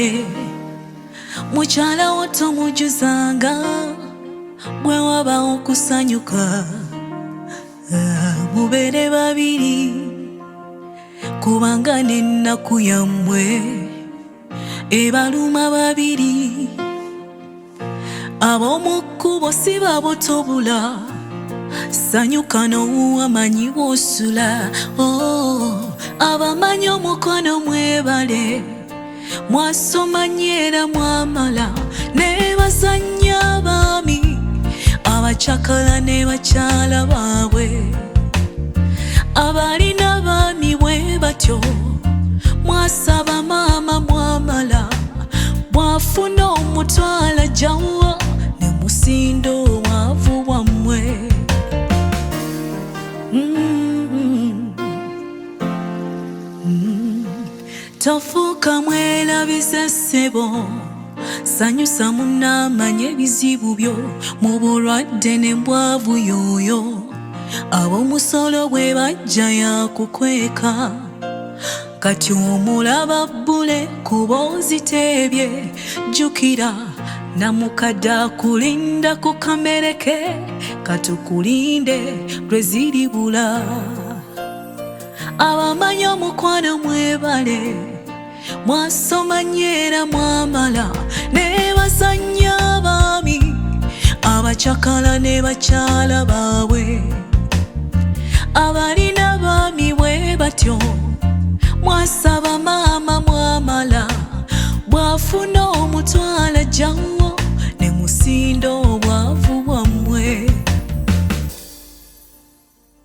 mwebale mukyala wo tomujuzanga bwe wabawo okusanyuka mubeere babiri kubanga n'ennaku yammwe ebaluma babiri ab'omu kkubo si babutobula sanyuka n'owamanyi w'osula abamanyi omukono mwebale mwasoma nnyo era mwamala ne basanya abaami abacakala ne bakyala baabwe abalina abaami bwe batyo mwasaba maama mwamala bwafuna omutwala jjawa ne musinda obwavu bwammwe. Tofuuka mwerabiza ssebo sanyusa munnamanya ebizibu byo mu bulwadde n'embwavu yooyo ab'omusolo bwe bajja yakukweka kati omulaba bbule kuba oziteebye jjukira namukadde akulinda ku kamere ke katukulinde lwe ziribula abamanyi omukwano mwebale mwasoma nnyo era mwamala ne basanya abaami abacakala ne bakyala baabwe abalina abaami bwe batyo mwasaba maama mwamala bwafuna omutwala jjawa